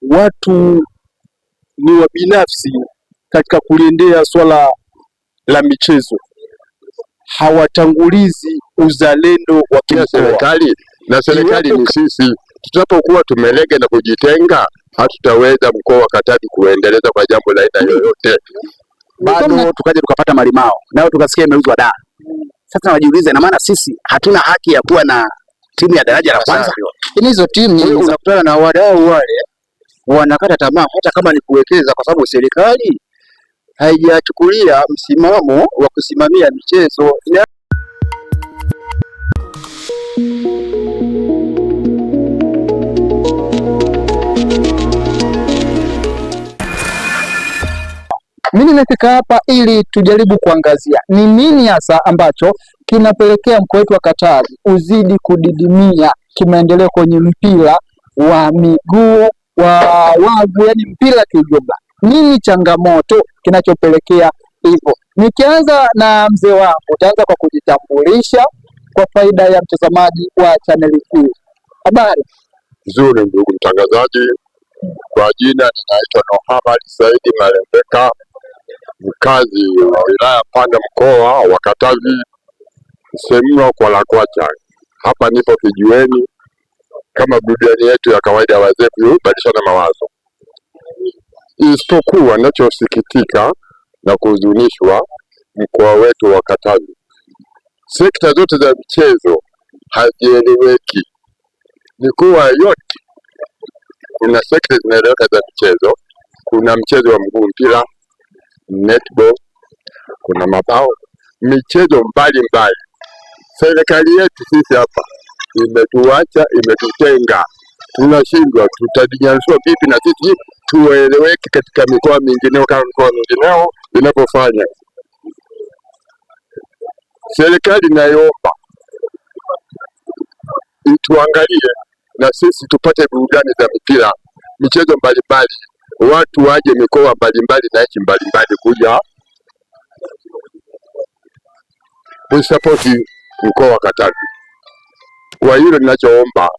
watu ni wabinafsi katika kuliendea swala la michezo, hawatangulizi uzalendo wa serikali. Na serikali ni sisi. Tutapokuwa tumelega na kujitenga, hatutaweza mkoa wa Katavi kuendeleza kwa jambo la aina yoyote. Bado tukaje tukapata malimao nao tukasikia imeuzwa da. Sasa wajiulize, na maana sisi hatuna haki ya kuwa na timu ya daraja la kwanza? Hizo timu unakutana na wadau wale wanakata tamaa hata kama ni kuwekeza, kwa sababu serikali haijachukulia msimamo wa kusimamia michezo. Mimi nimefika hapa ili tujaribu kuangazia ni nini hasa ambacho kinapelekea mkoa wetu wa Katavi uzidi kudidimia kimaendeleo kwenye mpira wa miguu wa wavu, yani mpira kiujumla. Nini changamoto kinachopelekea hivyo? Nikianza na mzee wangu, utaanza kwa kujitambulisha kwa faida ya mtazamaji wa chaneli hii. Habari nzuri ndugu mtangazaji, kwa jina ninaitwa Mohamed Saidi Malembeka, mkazi wa wilaya Mpanda, mkoa wa Katavi, Semlo kwa Lakwacha. Hapa nipo kijiweni kama burudani yetu ya kawaida, wazee kubadilishana mawazo. Isipokuwa ninachosikitika na kuhuzunishwa, mkoa wetu wa Katavi, sekta zote za michezo hazieleweki. Mikoa yote kuna sekta zinaeleweka za michezo. Kuna mchezo wa mguu, mpira, netball, kuna mabao, michezo mbalimbali. Serikali yetu sisi hapa imetuacha, imetutenga. Tunashindwa, tutajinyanyua vipi na sisi tueleweke katika mikoa mingineo kama mikoa mingineo inapofanya. Serikali naomba ituangalie na sisi tupate burudani za mpira, michezo mbalimbali. Watu waje mikoa mbalimbali na nchi mbalimbali kuja kusapoti mkoa wa Katavi. Kwa hilo ninachoomba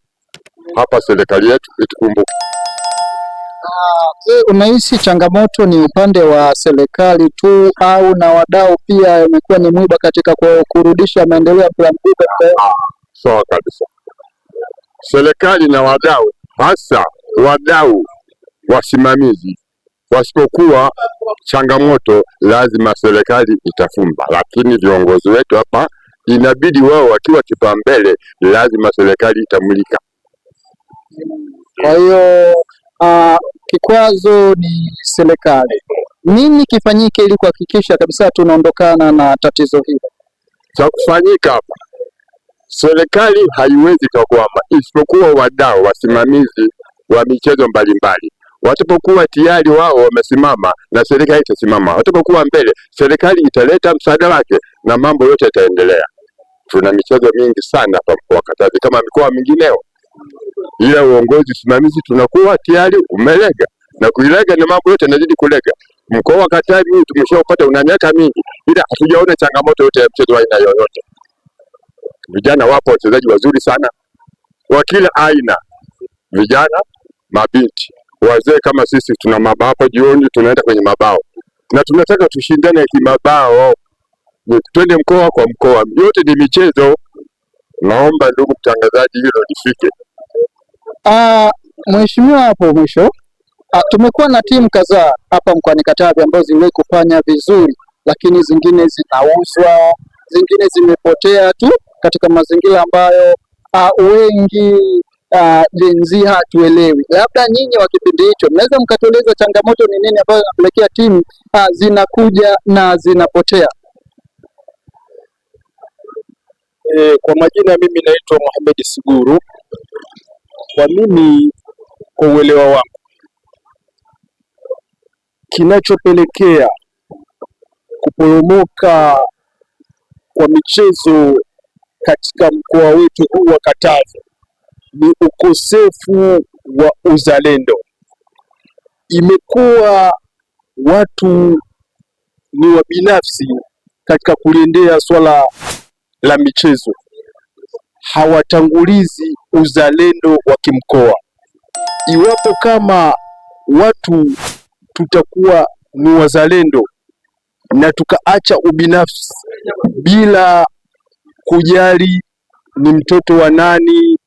hapa, serikali yetu itukumbuke. Unahisi changamoto ni upande wa serikali tu au na wadau pia imekuwa ni mwiba katika kurudisha maendeleo ya mpira mkuu? Sawa kabisa. Serikali na wadau, hasa wadau wasimamizi, wasipokuwa changamoto lazima serikali itafumba, lakini viongozi wetu hapa inabidi wao wakiwa kipaumbele, lazima serikali itamulika. Kwa hiyo kikwazo ni serikali. Nini kifanyike ili kuhakikisha kabisa tunaondokana na tatizo hili? Cha kufanyika hapa, serikali haiwezi kukwama, isipokuwa wadau wasimamizi wa michezo mbalimbali watapokuwa tayari wao wamesimama, na serikali itasimama. Watapokuwa mbele, serikali italeta msaada wake na mambo yote yataendelea. Tuna michezo mingi sana hapa mkoa wa Katavi kama mikoa mingineo, ila uongozi simamizi tunakuwa tayari umelega, na kuilega na mambo yote yanazidi kulega. Mkoa wa Katavi huu tumeshaupata una miaka mingi, ila hatujaona changamoto yote ya mchezo aina yoyote. Vijana wapo, wachezaji wazuri sana wa kila aina, vijana, mabinti, wazee. Kama sisi tuna mabao hapo, jioni tunaenda kwenye mabao na tunataka tushindane kimabao, twende mkoa kwa mkoa, yote ni michezo. Naomba ndugu mtangazaji hilo lifike. Mheshimiwa, hapo mwisho, tumekuwa na timu kadhaa hapa mkoani Katavi ambazo ziliwahi kufanya vizuri, lakini zingine zinauzwa, zingine zimepotea tu katika mazingira ambayo wengi jenzi hatuelewi. Labda nyinyi wa kipindi hicho mnaweza mkatueleza changamoto ni nini ambayo inapelekea timu zinakuja na zinapotea? Kwa majina mimi naitwa Mohamed Siguru. Kwa mimi, kwa uelewa wangu, kinachopelekea kuporomoka kwa michezo katika mkoa wetu huu wa Katavi ni ukosefu wa uzalendo. Imekuwa watu ni wabinafsi katika kuliendea swala la michezo, hawatangulizi uzalendo wa kimkoa. Iwapo kama watu tutakuwa ni wazalendo na tukaacha ubinafsi bila kujali ni mtoto wa nani,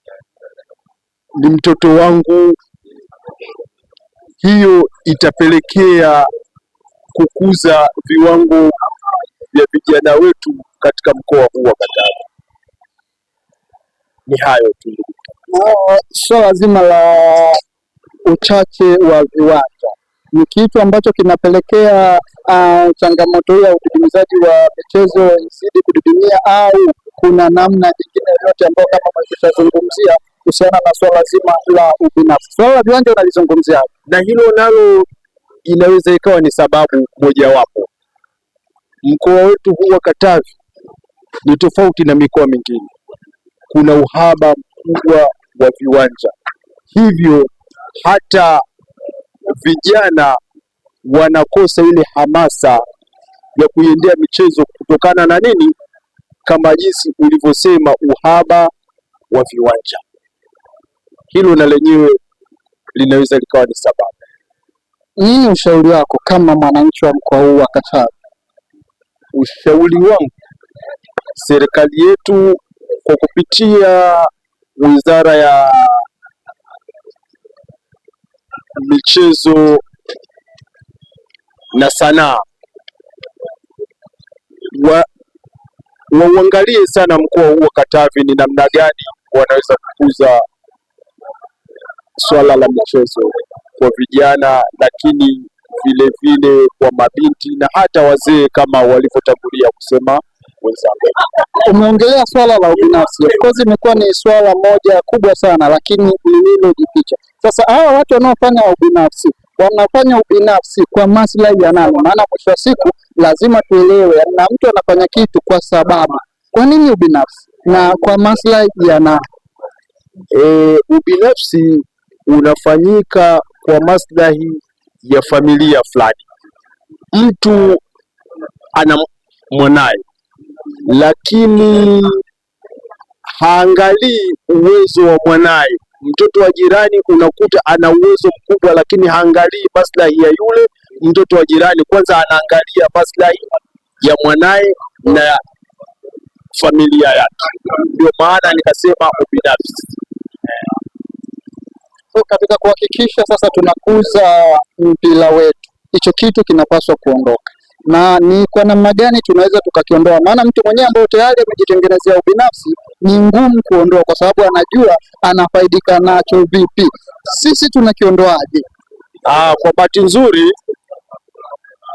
ni mtoto wangu, hiyo itapelekea kukuza viwango vya vijana wetu katika mkoa huu wa Katavi. Ni hayo tu. Swala zima la uchache wa viwanja ni kitu ambacho kinapelekea changamoto hii ya udidimizaji wa michezo izidi kudidimia, au kuna namna nyingine yoyote ambayo kama umeshazungumzia kuhusiana na swala zima la ubinafsi? Swala la viwanja unalizungumzia, na hilo nalo inaweza ikawa ni sababu mojawapo. Mkoa wetu huu wa Katavi ni tofauti na mikoa mingine, kuna uhaba mkubwa wa viwanja, hivyo hata vijana wanakosa ile hamasa ya kuiendea michezo kutokana na nini? Kama jinsi ulivyosema, uhaba wa viwanja. Hilo na lenyewe linaweza likawa ni sababu. Nini ushauri wako kama mwananchi wa mkoa huu wa Katavi? Ushauri wangu, serikali yetu kwa kupitia Wizara ya Michezo na Sanaa wauangalie sana mkoa huu wa Katavi ni namna gani wanaweza kukuza swala la michezo kwa vijana, lakini vile vile kwa mabinti na hata wazee kama walivyotangulia kusema wenzangu. Umeongelea swala la ubinafsi. Of course imekuwa ni swala moja kubwa sana, lakini lililojificha. Sasa hawa watu wanaofanya ubinafsi wanafanya ubinafsi kwa maslahi ya nani? Maana mwisho wa siku lazima tuelewe, na mtu anafanya kitu kwa sababu. Kwa nini ubinafsi na kwa maslahi ya nani? Ubinafsi unafanyika kwa maslahi ya familia fulani. Mtu ana mwanaye lakini haangalii uwezo wa mwanaye. Mtoto wa jirani unakuta ana uwezo mkubwa, lakini haangalii maslahi ya yule mtoto wa jirani, kwanza anaangalia maslahi ya mwanaye na familia yake. Ndio maana nikasema ubinafsi. So, katika kuhakikisha sasa tunakuza mpira wetu, hicho kitu kinapaswa kuondoka, na ni kwa namna gani tunaweza tukakiondoa? Maana mtu mwenyewe ambaye tayari amejitengenezea ubinafsi ni ngumu kuondoa, kwa sababu anajua anafaidika nacho vipi. Sisi tunakiondoaje? Kwa bahati nzuri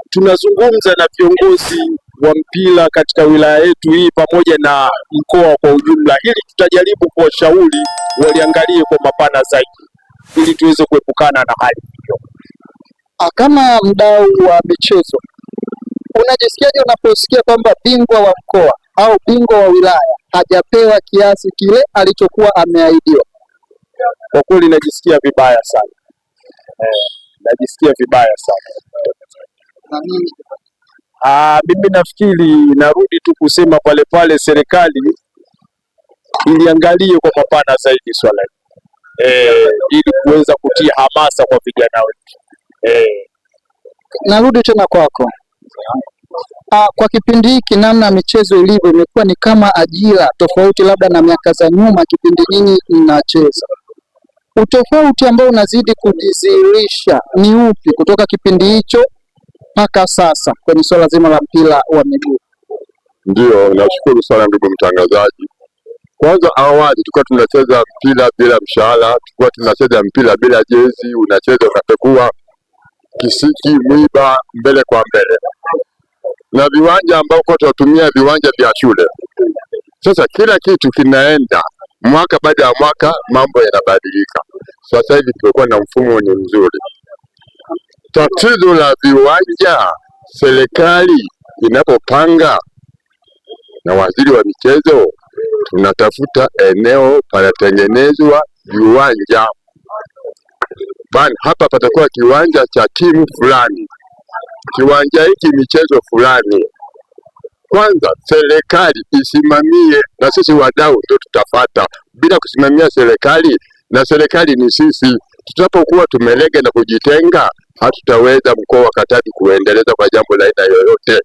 tunazungumza na viongozi wa mpira katika wilaya yetu hii pamoja na mkoa kwa ujumla, ili tutajaribu kuwashauri waliangalie kwa mapana zaidi ili tuweze kuepukana na hali hiyo. Kama mdau wa michezo, unajisikiaje unaposikia kwamba bingwa wa mkoa au bingwa wa wilaya hajapewa kiasi kile alichokuwa ameahidiwa? Kwa kweli najisikia vibaya sana. Najisikia vibaya sana. Mimi nafikiri narudi tu kusema pale pale, serikali iliangalie kwa mapana zaidi swala ili kuweza kutia hamasa kwa vijana wetu. Narudi tena kwako. Kwa kipindi hiki namna michezo ilivyo imekuwa ni kama ajira, tofauti labda na miaka za nyuma kipindi nyinyi mnacheza. Utofauti ambao unazidi kujidhihirisha ni upi kutoka kipindi hicho mpaka sasa kwenye swala zima la mpira wa miguu? Ndio, nashukuru sana ndugu mtangazaji. Kwanza awali tulikuwa tunacheza mpira bila mshahara, tulikuwa tunacheza mpira bila jezi, unacheza unapekua kisiki mwiba mbele kwa mbele, na viwanja ambao kwa tunatumia viwanja vya shule. Sasa kila kitu kinaenda mwaka baada ya mwaka, mambo yanabadilika. Sasa hivi tumekuwa na mfumo ni mzuri. Tatizo la viwanja, serikali inapopanga na waziri wa michezo, tunatafuta eneo panatengenezwa viwanja. Bana, hapa patakuwa kiwanja cha timu fulani, kiwanja hiki michezo fulani. Kwanza serikali isimamie, na sisi wadau ndio tutafata. Bila kusimamia serikali, na serikali ni sisi, Tutapokuwa tumelega na kujitenga, hatutaweza mkoa wa Katavi kuendeleza kwa jambo la aina yoyote.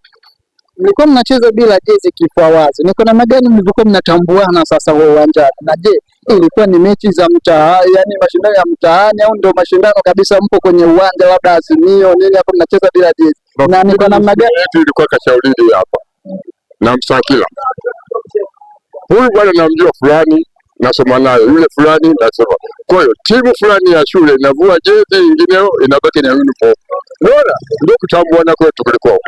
Mlikuwa mnacheza bila jezi kifua wazi, ni kwa namna gani mlivyokuwa mnatambuana sasa wa uwanjani? Na je, ilikuwa ni mechi za mtaa, yani mashindano ya mtaani, au ndio mashindano kabisa mpo kwenye uwanja labda Azimio nini hapo mnacheza bila jezi? Na ni kwa namna gani? Ilikuwa kashauri hapa na Msakila, huyu bwana namjua fulani, nasoma nayo, yule fulani nasoma. Kwa hiyo timu fulani ya shule inavua jezi, ingineo inabaki na uniform. Unaona, ndio kutambuana kwetu kulikuwa.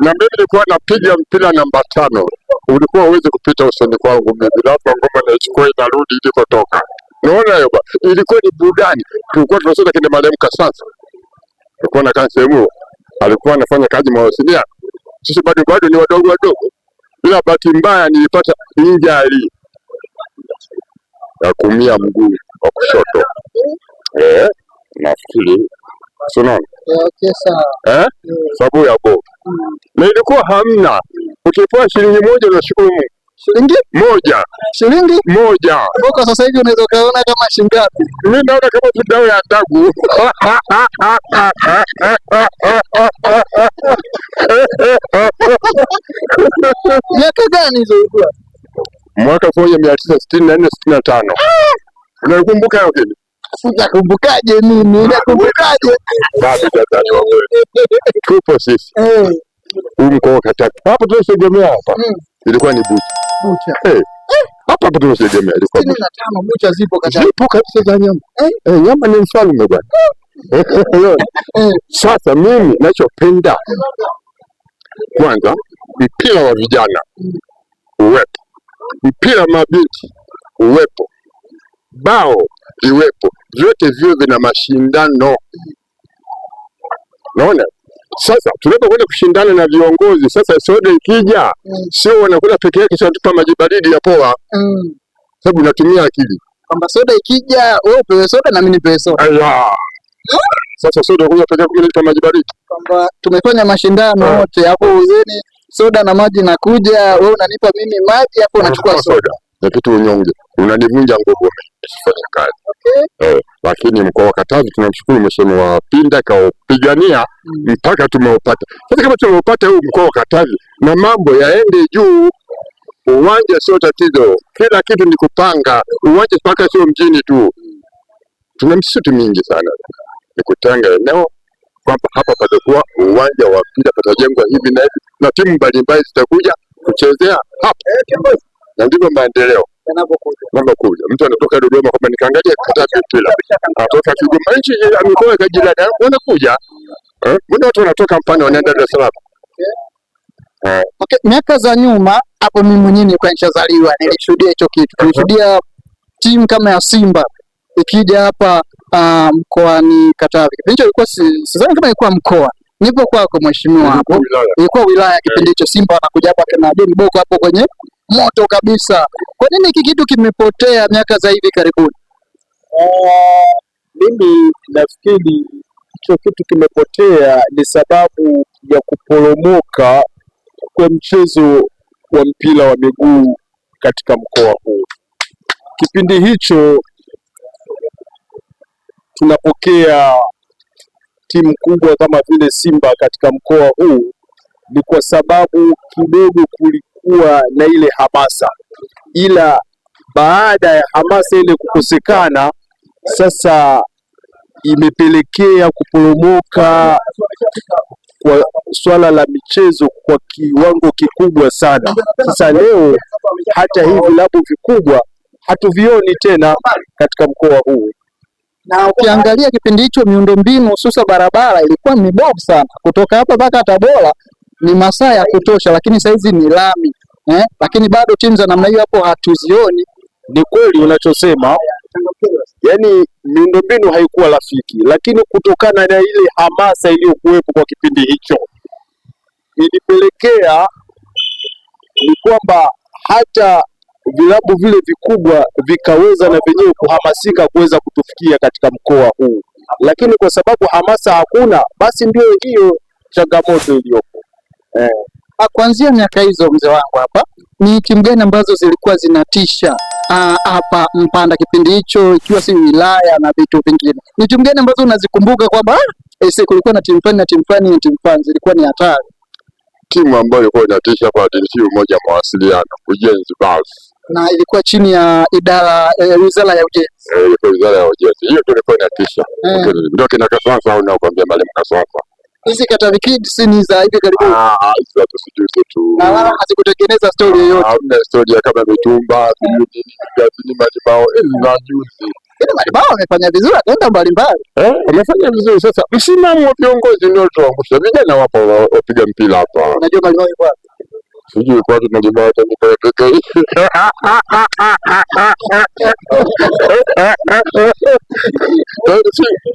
Na mimi nilikuwa napiga mpira namba 5, ulikuwa uweze kupita usoni kwangu mimi, labda ngoma naichukua inarudi ilikotoka. Unaona hiyo bwana, ilikuwa ni burudani. Tulikuwa tunasoma kile Mariam Kasasa, tulikuwa na kazi sehemu, alikuwa anafanya kazi mawasiliano, sisi bado ni wadogo, ila bahati mbaya nilipata injali ya kuumia mguu wa kushoto. Nafikiri unaona. Okay, sawa. Sababu ya bovu. Na ilikuwa hamna. Ukipewa shilingi 1 unashukuru Mungu. Shilingi 1. Shilingi 1. Kwa sasa hivi unaweza kaona kama shilingi ngapi? Mimi naona kama dawa ya ndagu. Miaka gani hizo ilikuwa? Mwaka 1964 65. Unakumbuka hiyo kitu? Sijakumbukaje mimi, nakumbukaje? Bado jazani wewe. Tupo sisi. Mkoa wa Katavi. Hapo tunasegemea hapa. Ilikuwa ni bucha. Hapa tunasegemea ilikuwa 65 bucha zipo Katavi. Zipo kabisa za nyama. Nyama ni mfalme bwana. Sasa mimi nachopenda kwanza, mpira wa vijana uwepo, mpira mabinti uwepo, bao iwepo, vyote vio vina mashindano. Naona sasa tunapokwenda kushindana na viongozi, sasa soda ikija sio wanakula peke yake, sio tupa maji baridi ya poa. Sababu natumia akili kwamba soda ikija wewe upewe soda na mimi nipewe soda. Sasa soda kunywa peke yake, nipa maji baridi, kwamba tumefanya mashindano wote hapo uzeni, soda na maji nakuja, wewe unanipa mimi maji hapo unachukua soda. Na kitu unyonge, unanivunja nguvu nisifanye kazi. Lakini mkoa wa Katavi tunamshukuru Mheshimiwa Pinda kaupigania mpaka tumeupata. Sasa kama tumeupata huu mkoa wa Katavi na mambo yaende juu, uwanja sio tatizo, kila kitu ni kupanga. Uwanja mpaka sio mjini tu, tuna misitu mingi sana, ni kutenga eneo kwamba hapa patakuwa uwanja wa mpira, patajengwa hivi na hivi, na timu mbalimbali zitakuja kuchezea hapa. Na ndivyo maendeleo yanapokuja. Mtu anatoka Dodoma kwamba nikaangalia Katavi mpira, anatoka Kigoma, nchi ya mikoa ya jirani wanakuja. Mbona watu wanatoka Mpanda wanaenda Dar es Salaam? Okay, miaka za nyuma hapo mimi mwenyewe nilikuwa nishazaliwa, nilishuhudia hicho kitu. Nilishuhudia timu kama ya Simba ikija hapa mkoani Katavi. Kipindi hicho ilikuwa sidhani kama ilikuwa mkoa. Nipo kwako mheshimiwa hapo. Ilikuwa wilaya kipindi hicho, Simba anakuja hapa kana John Boko hapo kwenye moto kabisa. Kwa nini hiki kitu kimepotea miaka za hivi karibuni? Mimi nafikiri hicho kitu kimepotea ni sababu ya kuporomoka kwa mchezo wa mpira wa miguu katika mkoa huu. Kipindi hicho tunapokea timu kubwa kama vile Simba katika mkoa huu ni kwa sababu kidogo kulikuwa na ile hamasa, ila baada ya hamasa ile kukosekana, sasa imepelekea kuporomoka kwa swala la michezo kwa kiwango kikubwa sana. Sasa leo hata hivi vilabu vikubwa hatuvioni tena katika mkoa huu. Na ukiangalia kipindi hicho miundombinu hususa barabara ilikuwa mibovu sana. Kutoka hapa mpaka Tabora ni masaa ya kutosha, lakini saizi ni lami. Lakini bado timu za namna hiyo hapo hatuzioni. Ni kweli unachosema, yaani miundombinu haikuwa rafiki, lakini kutokana na ile hamasa iliyokuwepo kwa kipindi hicho ilipelekea ni kwamba hata vilabu vile vikubwa vikaweza na venyewe kuhamasika kuweza kutufikia katika mkoa huu, lakini kwa sababu hamasa hakuna, basi ndio hiyo changamoto iliyopo. kuanzia miaka hizo mzee wangu hapa, ni timu gani ambazo zilikuwa zinatisha hapa Mpanda kipindi hicho, ikiwa si wilaya na vitu vingine? Ni timu gani ambazo unazikumbuka kwamba kulikuwa na timu fulani na timu fulani na timu fulani zilikuwa ni hatari? Timu ambayo ilikuwa inatisha kwa timu moja mawasiliano, Ujenzi Basi. Na ilikuwa chini ya idara wizara ya ujenzi. Ilikuwa wizara ya ujenzi. Hiyo ndio ilikuwa inatisha. Ndio kina Kaswasa au nakwambia Mwalimu Kaswasa. Hizi Katavi Kids ni za hivi karibuni. Hizo tusijue tu. Na wala hazikutengeneza story yoyote. Hamna story kama mitumba, nini Malibao, na juzi. Malibao wamefanya vizuri, ataenda mbalimbali. Wamefanya vizuri. Sasa msimamo wa viongozi ndio tuangusha. Vijana wapo wapiga mpira hapa. Unajua Malibao yuko wapi? Sijui kwa nini Malibao atanipeleka peke.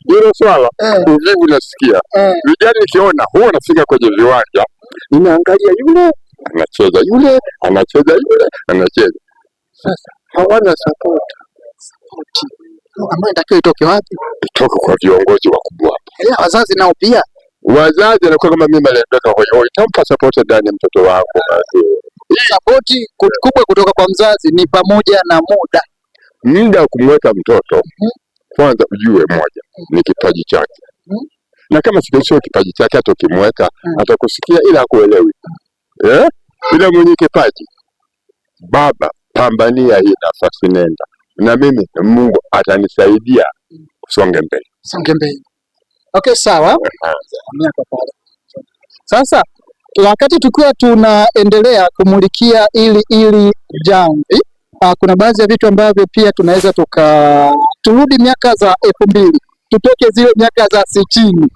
Hilo swala uvivu nasikia. Vijana nikiona huwa nafika kwenye viwanja, ninaangalia yule anacheza, yule anacheza, yule anacheza. Sasa hawana support ambayo inatakiwa itoke wapi? Itoke kwa viongozi wakubwa. Wazazi nao pia. Wazazi wanakuwa kama mimi nalembeka kwa itampa support ndani ya mtoto wangu. Support kubwa kutoka kwa mzazi ni pamoja na muda wa kumweka mtoto. Kwanza ujue moja ni kipaji chake. Na kama sio kipaji chake, hata ukimweka atakusikia ila hakuelewi. Ila mwenye kipaji, baba pambania hii nafasi, nenda na mimi Mungu atanisaidia kusonga mbele. Songe mbele. Okay, sawa. Sasa wakati tukiwa tunaendelea kumulikia ili jamvi, kuna baadhi ya vitu ambavyo pia tunaweza turudi miaka za 2000, tutoke zile miaka za 60,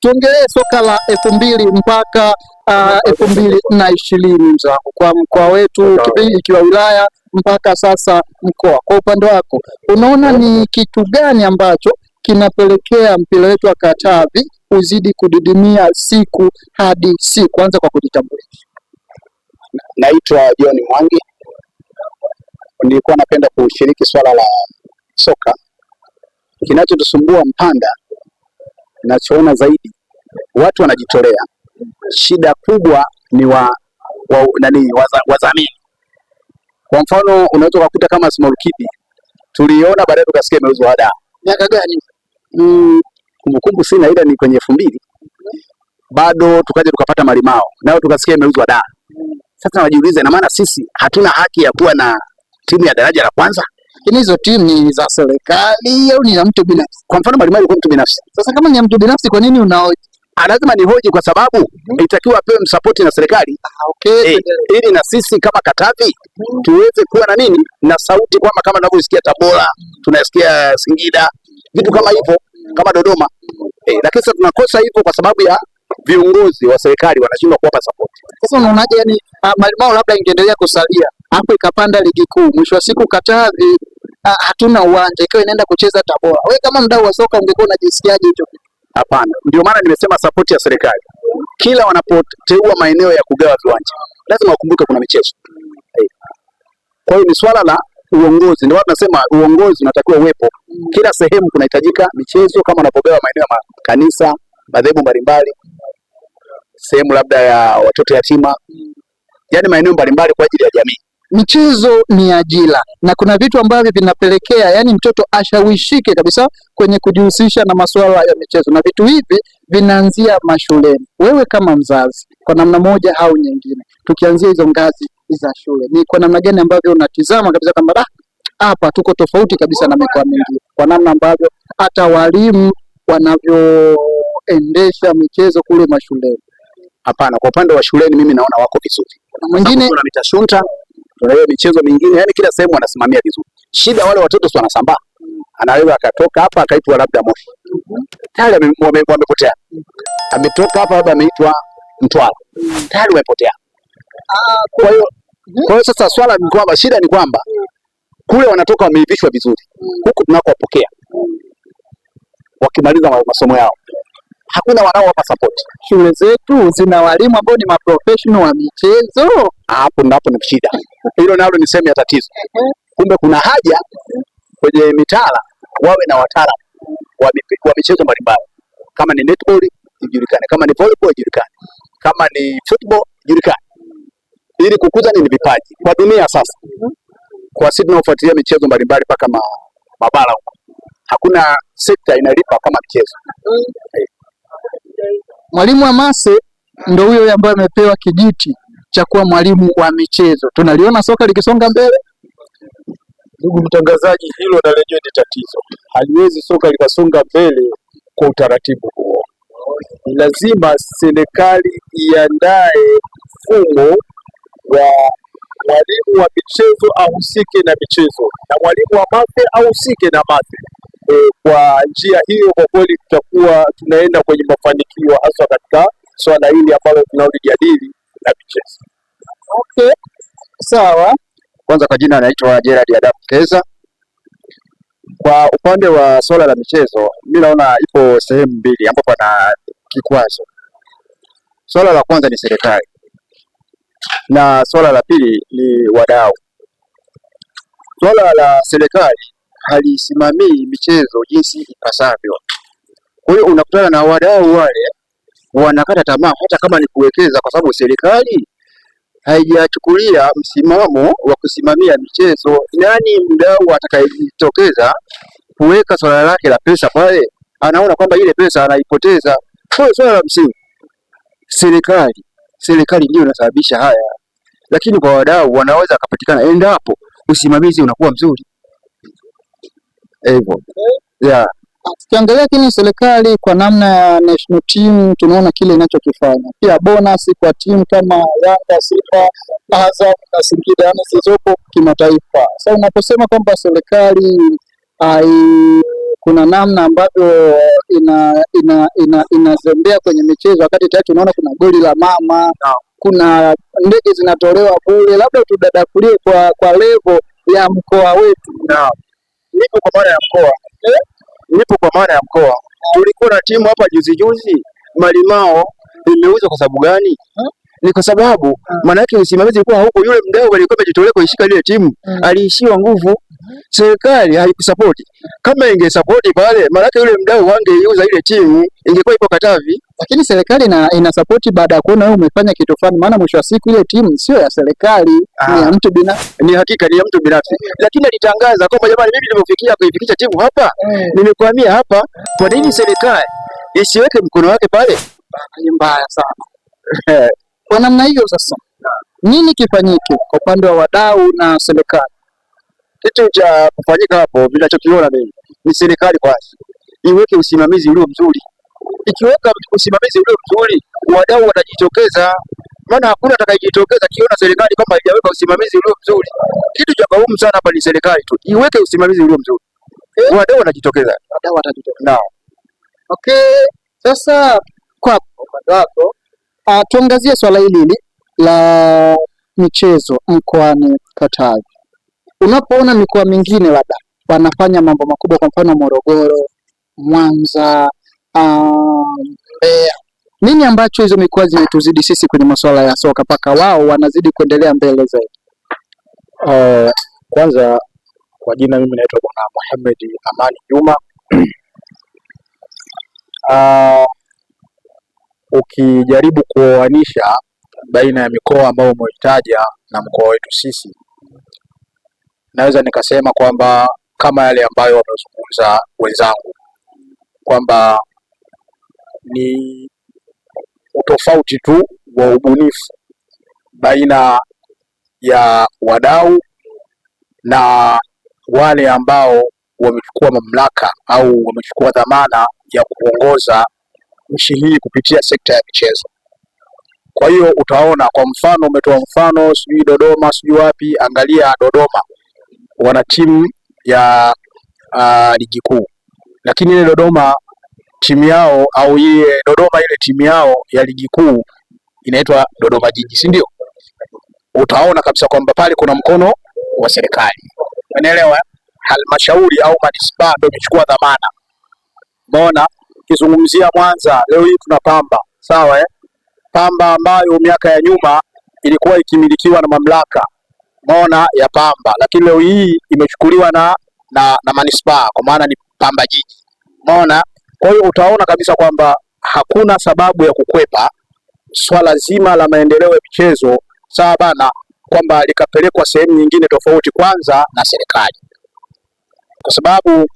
tuongelee soka la 2000 mpaka 2020 mzangu, kwa mkoa wetu kipindi ikiwa wilaya mpaka sasa mkoa. Kwa upande wako unaona ni kitu gani ambacho kinapelekea mpira wetu wa Katavi uzidi kudidimia siku hadi siku? Kwanza kwa kujitambulisha. Naitwa John Mwangi. Nilikuwa napenda kushiriki swala la soka. Kinachotusumbua Mpanda, ninachoona zaidi, watu wanajitolea. Shida kubwa ni wazamini. Kwa mfano unaweza kukuta kama Small Kid tuliona, baadaye tukasikia imeuzwa ada. Miaka gani? Kumbukumbu sina, ila ni kwenye 2000. Bado tukaja tukapata Malimao, nao tukasikia imeuzwa da. Sasa najiuliza, ina maana sisi hatuna haki ya kuwa na timu ya daraja la kwanza? Lakini hizo timu ni za serikali au ni za mtu binafsi? Kwa mfano Malimao ilikuwa mtu binafsi. Sasa kama ni mtu binafsi, kwa nini unaoje? Lazima ni hoji, kwa sababu itakiwa apewe msapoti na serikali. Okay, ili na sisi kama Katavi tuweze kuwa na nini na sauti, kama tunavyosikia Tabora, tunasikia Singida, vitu kama hivyo, kama Dodoma. Lakini sasa tunakosa hivyo kwa sababu ya viongozi wa serikali wanashindwa kuwapa support. Sasa unaonaje, yani Malimao labda ingeendelea kusalia hapo ikapanda ligi kuu, mwisho wa siku Katavi hatuna uwanja, ikiwa inaenda kucheza Tabora, wewe kama mdau wa soka ungekuwa unajisikiaje hicho? Hapana, ndio maana nimesema support ya serikali. Kila wanapoteua maeneo ya kugawa viwanja lazima wakumbuke kuna michezo. Kwa hiyo ni swala la uongozi, ndio tunasema uongozi unatakiwa uwepo. Kila sehemu kunahitajika michezo, kama wanapogawa maeneo ya kanisa, madhehebu mbalimbali, sehemu labda ya watoto yatima, yani maeneo mbalimbali kwa ajili ya jamii. Michezo ni ajira na kuna vitu ambavyo vinapelekea yani mtoto ashawishike kabisa kwenye kujihusisha na masuala ya michezo, na vitu hivi vinaanzia mashuleni. Wewe kama mzazi, kwa namna moja au nyingine, tukianzia hizo ngazi za shule, ni kwa namna gani ambavyo unatizama kabisa kwamba hapa tuko tofauti kabisa na mikoa mingine, kwa namna ambavyo hata walimu wanavyoendesha michezo kule mashuleni? Hapana, kwa upande wa shuleni mimi naona wako vizuri. Mwingine kuna mitashunta, kuna hiyo michezo mingine, yani kila sehemu wanasimamia vizuri. Shida wale watoto si wanasambaa, anaweza akatoka hapa akaitwa labda Moshi, tayari wamepotea. Ametoka hapa labda ameitwa Mtwara, tayari wamepotea. Kwa hiyo sasa swala ni kwamba, shida ni kwamba kule wanatoka wameivishwa vizuri, huku tunakowapokea wakimaliza masomo yao hakuna wanaowapa support. Shule zetu zina walimu ambao ni maprofessional wa michezo. Hapo ndipo ni shida. Hilo nalo ni sehemu ya tatizo. Kumbe kuna haja kwenye mitaala wawe na wataalamu wa michezo mbalimbali. Kama ni netball ijulikane, kama ni volleyball ijulikane, kama ni football ijulikane. ili kukuza nini vipaji kwa dunia. Sasa kwa sisi tunaofuatilia michezo mbalimbali mpaka mabara huko, hakuna sekta inalipa kama michezo. Mwalimu Hamase ndio huyo ambaye amepewa kijiti cha kuwa mwalimu wa michezo. Tunaliona soka likisonga mbele. Ndugu mtangazaji, hilo na lenyewe ni tatizo. Haliwezi soka likasonga mbele kwa utaratibu huo. Ni lazima serikali iandae mfumo wa mwalimu wa michezo ahusike na michezo na mwalimu wa mathe ahusike na mathe. Kwa njia hiyo, kwa kweli tutakuwa tunaenda kwenye mafanikio, hasa katika swala hili ambalo tunalijadili la michezo. Okay, sawa. Kwanza kwa jina anaitwa Gerard Adam Keza. Kwa upande wa swala la michezo, mimi naona ipo sehemu mbili ambapo pana kikwazo. Swala la kwanza ni serikali na swala la pili ni wadau. Swala la serikali halisimamii michezo jinsi ipasavyo. Kwa hiyo unakutana na wadau wale wanakata tamaa hata kama ni kuwekeza, kwa sababu serikali haijachukulia msimamo wa kusimamia michezo. Nani mdau atakayejitokeza kuweka swala lake la pesa pale, anaona kwamba ile pesa anaipoteza. Kwa hiyo swala la msingi, serikali ndio inasababisha haya, lakini kwa wadau wanaweza kupatikana endapo usimamizi unakuwa mzuri. Hivyo yeah. Tukiangalia kini serikali kwa namna ya national team, tunaona kile inachokifanya, pia bonus kwa timu kama Yanga, Simba, Azam na Singida zilizopo kimataifa. Sasa unaposema kwamba serikali kuna namna ambavyo inazembea kwenye michezo, wakati tayari tunaona kuna goli la mama, kuna ndege zinatolewa bure, labda tudadakulie kwa level ya mkoa wetu. Nipo kwa maana ya mkoa. Tulikuwa na timu hapa juzi Malimao, imeuzwa kwa sababu gani? Ni kwa sababu maana yake usimamizi ulikuwa hauko. Yule mdau alikuwa amejitolea kuishika ile timu, aliishiwa nguvu. Serikali haikusapoti. Kama ingesapoti pale, maana yake yule mdau wangeiuza ile timu, ingekuwa ipo Katavi. Lakini serikali inasapoti baada ya kuona wewe umefanya kitu fulani, maana mwisho wa siku ile timu sio ya serikali, ni ya mtu binafsi. Ni hakika ni ya mtu binafsi. Lakini alitangaza kwamba jamani, mimi nimefikia kuifikisha timu hapa, nimekwamia hapa. Kwa nini serikali isiweke mkono wake pale? Ni mbaya sana. Kwa namna hiyo sasa, nini kifanyike kwa upande wa wadau na serikali? Kitu cha kufanyika hapo, ninachokiona mimi ni serikali kwanza iweke usimamizi ulio mzuri. Ikiweka usimamizi ulio mzuri, wadau watajitokeza. Maana hakuna atakayejitokeza kiona serikali kama haijaweka usimamizi ulio mzuri. Kitu cha muhimu sana hapa ni serikali tu iweke usimamizi ulio mzuri. Wadau watajitokeza. Okay, sasa kwa upande wako tuangazie swala hili la michezo mkoani Katavi. Unapoona mikoa mingine labda wanafanya mambo makubwa, kwa mfano Morogoro, Mwanza, Mbeya, nini ambacho hizo mikoa zimetuzidi sisi kwenye masuala ya soka mpaka wao wanazidi kuendelea mbele zaidi? Kwanza kwa jina mimi naitwa Bwana Mohamed Amani Juma. Ukijaribu kuoanisha baina ya mikoa ambayo umeitaja na mkoa wetu sisi, naweza nikasema kwamba kama yale ambayo wamezungumza wenzangu kwamba ni utofauti tu wa ubunifu baina ya wadau na wale ambao wamechukua mamlaka au wamechukua dhamana ya kuongoza nchi hii kupitia sekta ya michezo. Kwa hiyo utaona, kwa mfano umetoa mfano sijui Dodoma sijui wapi, angalia Dodoma wana timu ya ligi kuu, lakini ile Dodoma timu yao au ile Dodoma ile timu yao ya ligi kuu inaitwa Dodoma Jiji, si ndio? Utaona kabisa kwamba pale kuna mkono wa serikali, unaelewa? Halmashauri au manispaa ndio imechukua dhamana. Umeona, kizungumzia Mwanza leo hii tuna Pamba, sawa Pamba ambayo miaka ya nyuma ilikuwa ikimilikiwa na mamlaka, umeona, ya Pamba, lakini leo hii imechukuliwa na manispaa, kwa maana ni Pamba Jiji, umeona. Kwa hiyo utaona kabisa kwamba hakuna sababu ya kukwepa swala zima la maendeleo ya michezo. sawa bana, kwamba likapelekwa sehemu nyingine tofauti kwanza na serikali, kwa sababu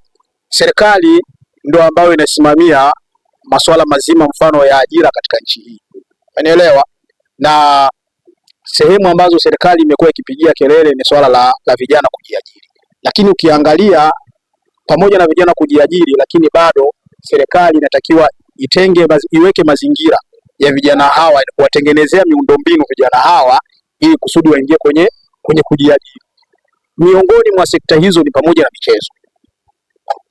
serikali ndio ambayo inasimamia masuala mazima mfano ya ajira katika nchi hii, unaelewa. Na sehemu ambazo serikali imekuwa ikipigia kelele ni swala la vijana kujiajiri, lakini ukiangalia pamoja na vijana kujiajiri, lakini bado serikali inatakiwa iweke mazingira ya vijana hawa, kuwatengenezea miundombinu vijana hawa ili kusudi waingie kwenye kujiajiri. Miongoni mwa sekta hizo ni pamoja na michezo.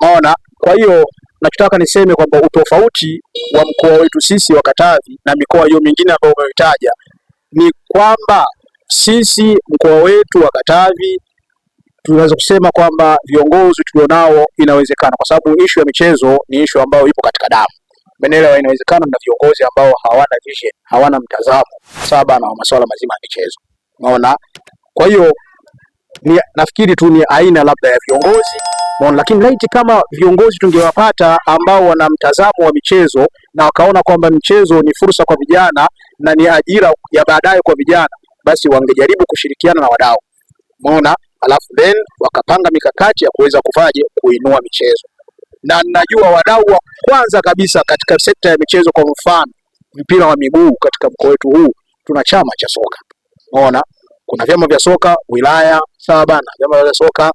Unaona, kwa hiyo nachotaka niseme kwamba utofauti wa mkoa wetu sisi wa Katavi na mikoa hiyo mingine ambayo umeitaja ni kwamba sisi mkoa wetu wa Katavi tunaweza kusema kwamba viongozi tulionao inawezekana, kwa sababu issue ya michezo ni issue ambayo ipo katika damu. Umeelewa? Inawezekana na viongozi ambao hawana vision, hawana mtazamo sawa na masuala mazima ya michezo. Unaona? Kwa hiyo nafikiri tu ni aina labda ya viongozi. Unaona, lakini laiti kama viongozi tungewapata ambao wana mtazamo wa michezo na wakaona kwamba michezo ni fursa kwa vijana na ni ajira ya baadaye kwa vijana, basi wangejaribu kushirikiana na wadau. Unaona? Alafu then wakapanga mikakati ya kuweza kuinua michezo. Na najua wadau wa kwanza kabisa katika sekta ya michezo, kwa mfano mpira wa miguu katika mkoa wetu huu, tuna chama cha soka. Unaona? Kuna vyama vya soka wilaya, sawa bana, vyama vya soka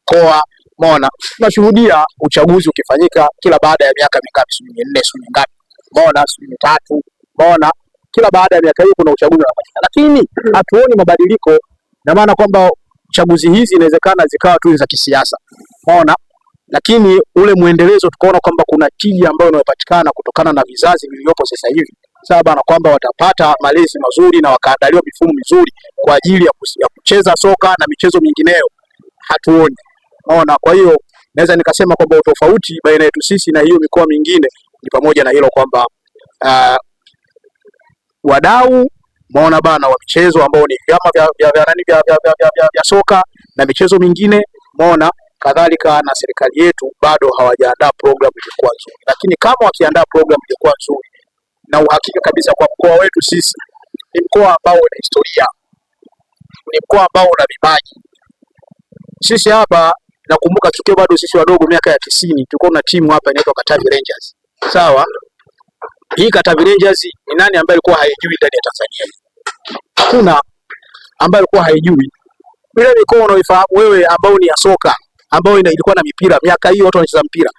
mkoa. Unaona? Tunashuhudia uchaguzi ukifanyika kila baada ya miaka mingapi, sio 4 sio ngapi. Unaona? Sio 3. Unaona? Kila baada ya miaka hiyo kuna uchaguzi unafanyika. Lakini hatuoni mabadiliko, na maana kwamba chaguzi hizi inawezekana zikawa tu za kisiasa. Unaona? Lakini ule muendelezo tukaona kwamba kuna tija ambayo inayopatikana kutokana na vizazi vilivyopo sasa hivi, sababu na kwamba watapata malezi mazuri na wakaandaliwa mifumo mizuri kwa ajili ya kucheza soka na michezo mingineyo, hatuoni. Unaona? Kwa hiyo naweza nikasema kwamba utofauti baina yetu sisi na hiyo mikoa mingine ni pamoja na hilo kwamba wadau maona bana wa michezo ambao ni vyama vya soka na michezo mingine, maona kadhalika na serikali yetu bado hawajaandaa program ilikuwa nzuri. Lakini kama wakiandaa program ilikuwa nzuri, na uhakika kabisa kwa mkoa wetu sisi ni mkoa ambao una historia, ni mkoa ambao una vipaji. Sisi hapa nakumbuka tukiwa bado sisi wadogo miaka ya 90 tulikuwa na timu hapa inaitwa Katavi Rangers. Sawa? Hii Katavi Rangers ni nani ambaye alikuwa haijui ndani ya Tanzania? Hakuna ambaye alikuwa haijui. Ile mikoa unaoifahamu wewe ambao ni ya soka, ambao ilikuwa na mipira miaka hiyo watu wanacheza mpira,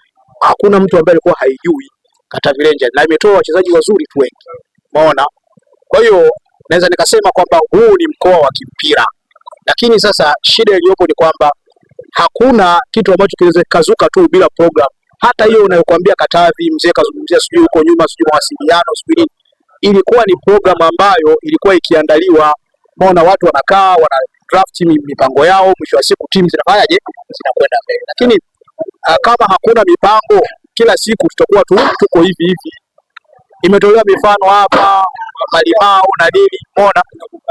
hakuna mtu ambaye alikuwa haijui Katavi Rangers, na imetoa wachezaji wazuri tu wengi. Umeona? Kwa hiyo naweza nikasema kwamba huu ni mkoa wa kimpira. Lakini sasa shida iliyopo ni kwamba hakuna kitu ambacho kinaweza kazuka tu bila program. Hata hiyo unayokuambia Katavi mzee kazungumzia sijui huko nyuma sijui mawasiliano sijui nini, ilikuwa ni program ambayo ilikuwa ikiandaliwa. Umeona? Watu wanakaa wana draft mipango yao, mwisho wa siku timu zinafanyaje, zinakwenda mbele. Lakini kama hakuna mipango, kila siku tutakuwa tuko hivi hivi. Imetolewa mifano hapa Malimao na nini, umeona?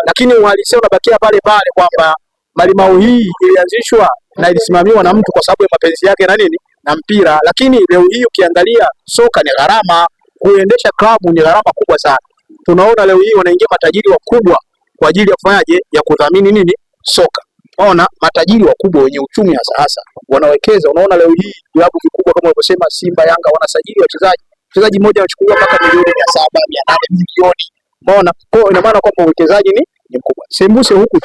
Lakini uhalisia unabakia pale pale kwamba Malimao hii ilianzishwa na ilisimamiwa na mtu kwa sababu ya mapenzi yake na nini, na mpira. Lakini leo hii ukiangalia soka ni gharama, kuendesha klabu ni gharama kubwa sana. Tunaona leo hii wanaingia matajiri wakubwa kwa ajili ya kufanyaje, ya kudhamini nini, soka. Unaona? Matajiri wakubwa wenye uchumi hasa wanawekeza. Unaona leo hii vilabu vikubwa kama ulivyosema Simba, Yanga wanasajili mchezaji mmoja anachukuliwa mpaka milioni 700, 800 milioni. Unaona? Kwa ina maana kwamba uwekezaji ni mkubwa. Sembuse huku